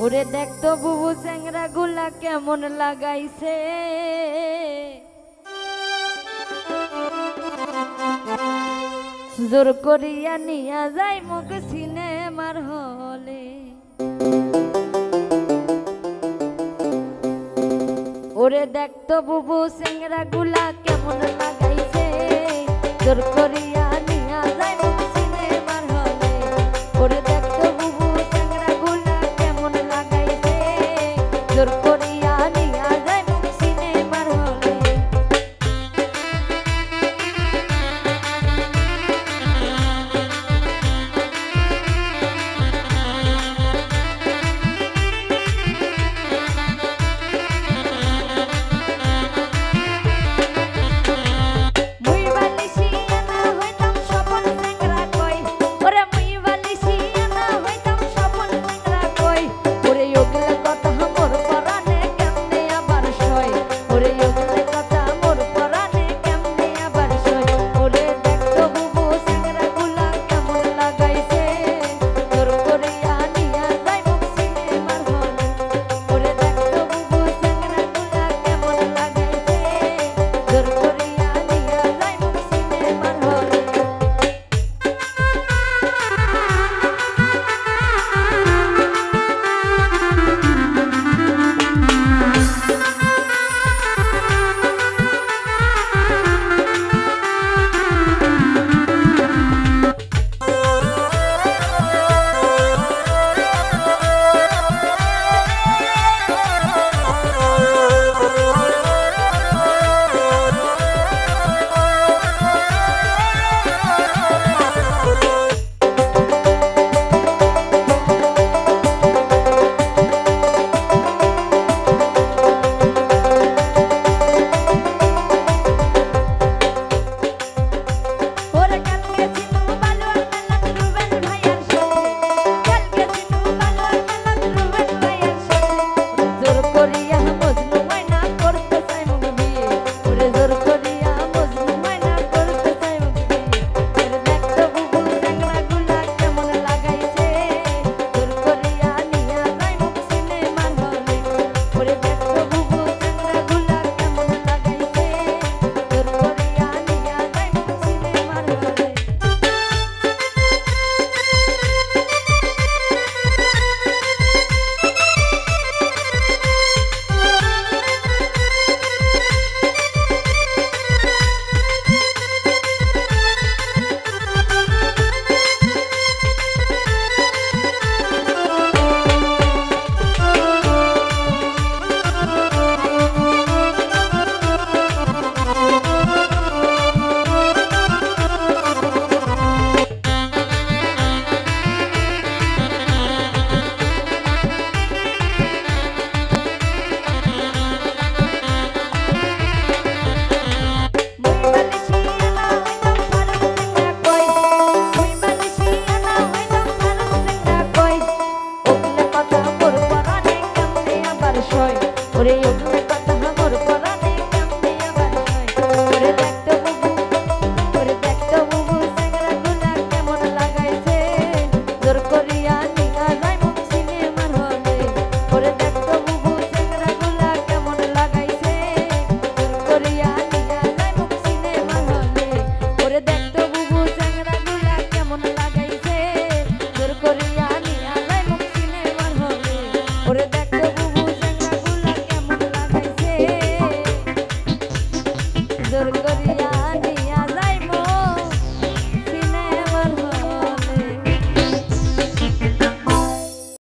ওরে দেখতো বুবু চ্যাংরা গুলা কেমন লাগাইছে, জোর করিয়া নিয়া যাই মুখ সিনেমার হলে। ওরে দেখতো বুবু চ্যাংরা গুলা কেমন লাগাইছে, জোর করিয়া নিয়া যাই মুখ সিনেমার হলে। ওরে দেখতো বুবু চ্যাংরা গুলা কেমন লাগাইছে, জোর করিয়া নিয়া যাই মুখ সিনেমার হলে। Durga